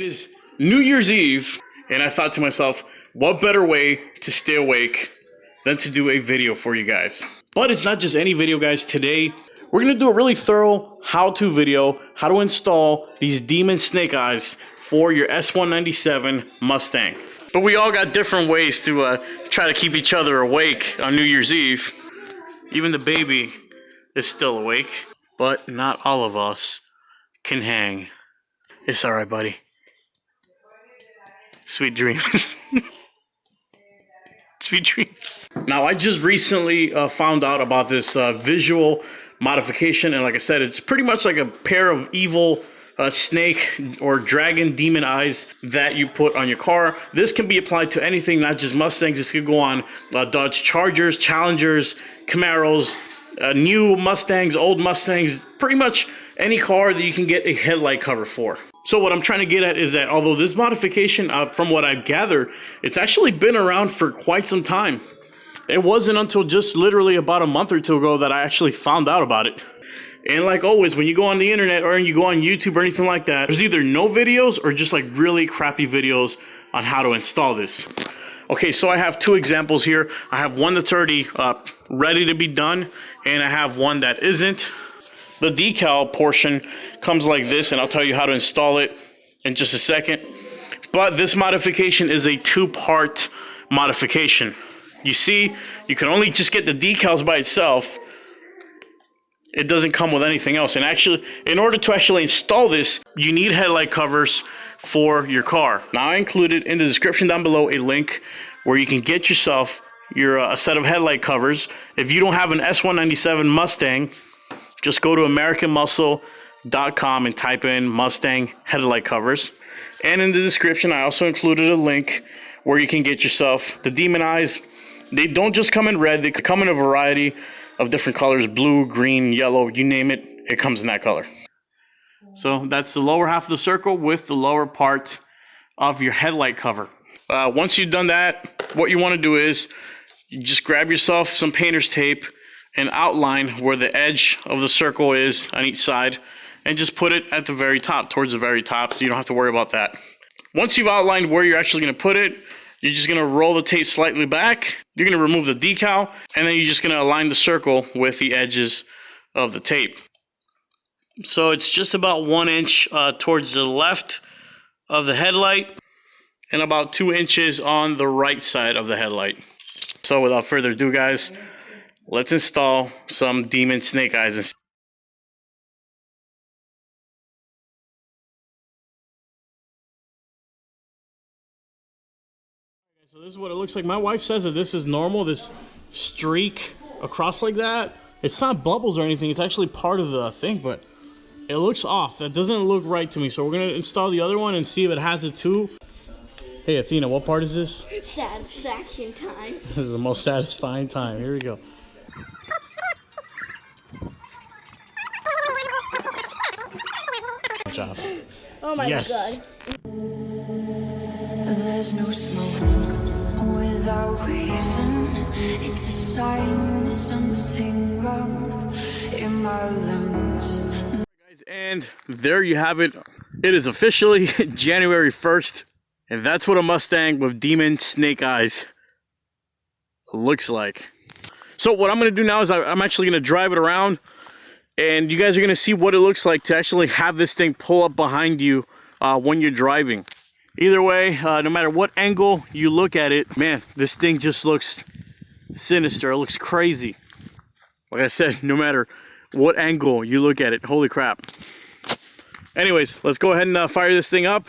It is New Year's Eve, and I thought to myself, what better way to stay awake than to do a video for you guys. But it's not just any video, guys. Today, we're going to do a really thorough how-to video, how to install these Demon Snake Eyes for your S197 Mustang. But we all got different ways to try to keep each other awake on New Year's Eve. Even the baby is still awake, but not all of us can hang. It's all right, buddy. Sweet dreams. Sweet dreams. Now, I just recently found out about this visual modification, and like I said, it's pretty much like a pair of evil snake or dragon demon eyes that you put on your car. This can be applied to anything, not just Mustangs. This could go on Dodge Chargers, Challengers, Camaros, new Mustangs, old Mustangs, pretty much any car that you can get a headlight cover for. So what I'm trying to get at is that although this modification, from what I've gathered, it's actually been around for quite some time. It wasn't until just literally about a month or two ago that I actually found out about it. And like always, when you go on the internet or you go on YouTube or anything like that, there's either no videos or just like really crappy videos on how to install this. Okay, so I have two examples here. I have one that's already ready to be done, and I have one that isn't. The decal portion comes like this, and I'll tell you how to install it in just a second. But this modification is a two-part modification. You see, you can only just get the decals by itself. It doesn't come with anything else. And actually, in order to actually install this, you need headlight covers for your car. Now, I included in the description down below a link where you can get yourself a set of headlight covers. If you don't have an S197 Mustang, just go to AmericanMuscle.com and type in Mustang headlight covers. And in the description, I also included a link where you can get yourself the Demon Eyes. They don't just come in red. They come in a variety of different colors: blue, green, yellow, you name it, it comes in that color. So that's the lower half of the circle with the lower part of your headlight cover. Once you've done that, what you want to do is you just grab yourself some painter's tape and outline where the edge of the circle is on each side, and just put it at the very top, towards the very top, so you don't have to worry about that. Once you've outlined where you're actually going to put it, you're just going to roll the tape slightly back. You're going to remove the decal, and then you're just going to align the circle with the edges of the tape. So it's just about 1 inch towards the left of the headlight, and about 2 inches on the right side of the headlight. So without further ado, guys, let's install some Demon Snake Eyes. So this is what it looks like. My wife says that this is normal, this streak across like that. It's not bubbles or anything, it's actually part of the thing, but it looks off. That doesn't look right to me. So we're gonna install the other one and see if it has it too. Hey Athena, what part is this? Satisfaction time. This is the most satisfying time. Here we go. Good job. Oh my yes. God. There's no smoke without reason. It's a sign there's something wrong in my lungs. Guys, and there you have it. It is officially January 1st, and that's what a Mustang with Demon Snake Eyes looks like. So what I'm going to do now is I'm actually going to drive it around, and you guys are going to see what it looks like to actually have this thing pull up behind you when you're driving. Either way, no matter what angle you look at it, man, this thing just looks sinister. It looks crazy. Like I said, no matter what angle you look at it, holy crap. Anyways, let's go ahead and fire this thing up,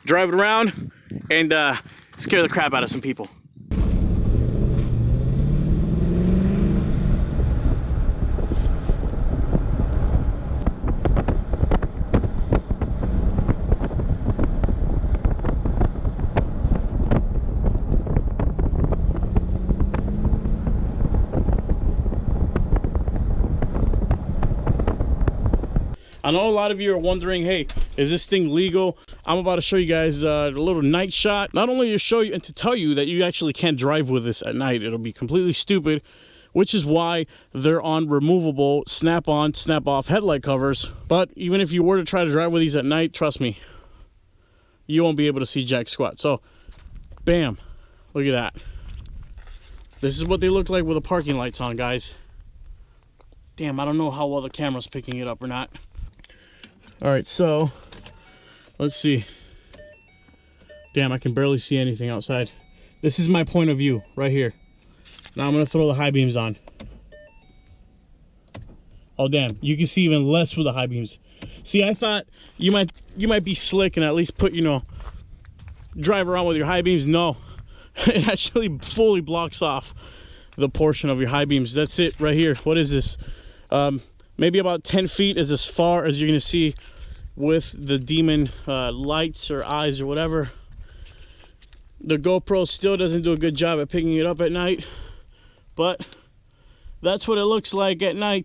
drive it around, and scare the crap out of some people. I know a lot of you are wondering, hey, is this thing legal? I'm about to show you guys a little night shot. Not only to show you and to tell you that you actually can't drive with this at night. It'll be completely stupid, which is why they're on removable snap-on, snap-off headlight covers. But even if you were to try to drive with these at night, trust me, you won't be able to see jack squat. So, bam, look at that. This is what they look like with the parking lights on, guys. Damn, I don't know how well the camera's picking it up or not. All right, so let's see. Damn, I can barely see anything outside. This is my point of view right here. Now I'm gonna throw the high beams on. Oh damn, you can see even less with the high beams. See, I thought you might be slick and at least put, you know, drive around with your high beams. No, it actually fully blocks off the portion of your high beams. That's it right here. What is this? Maybe about 10 feet is as far as you're gonna see with the Demon lights or eyes or whatever. The GoPro still doesn't do a good job at picking it up at night, but that's what it looks like at night.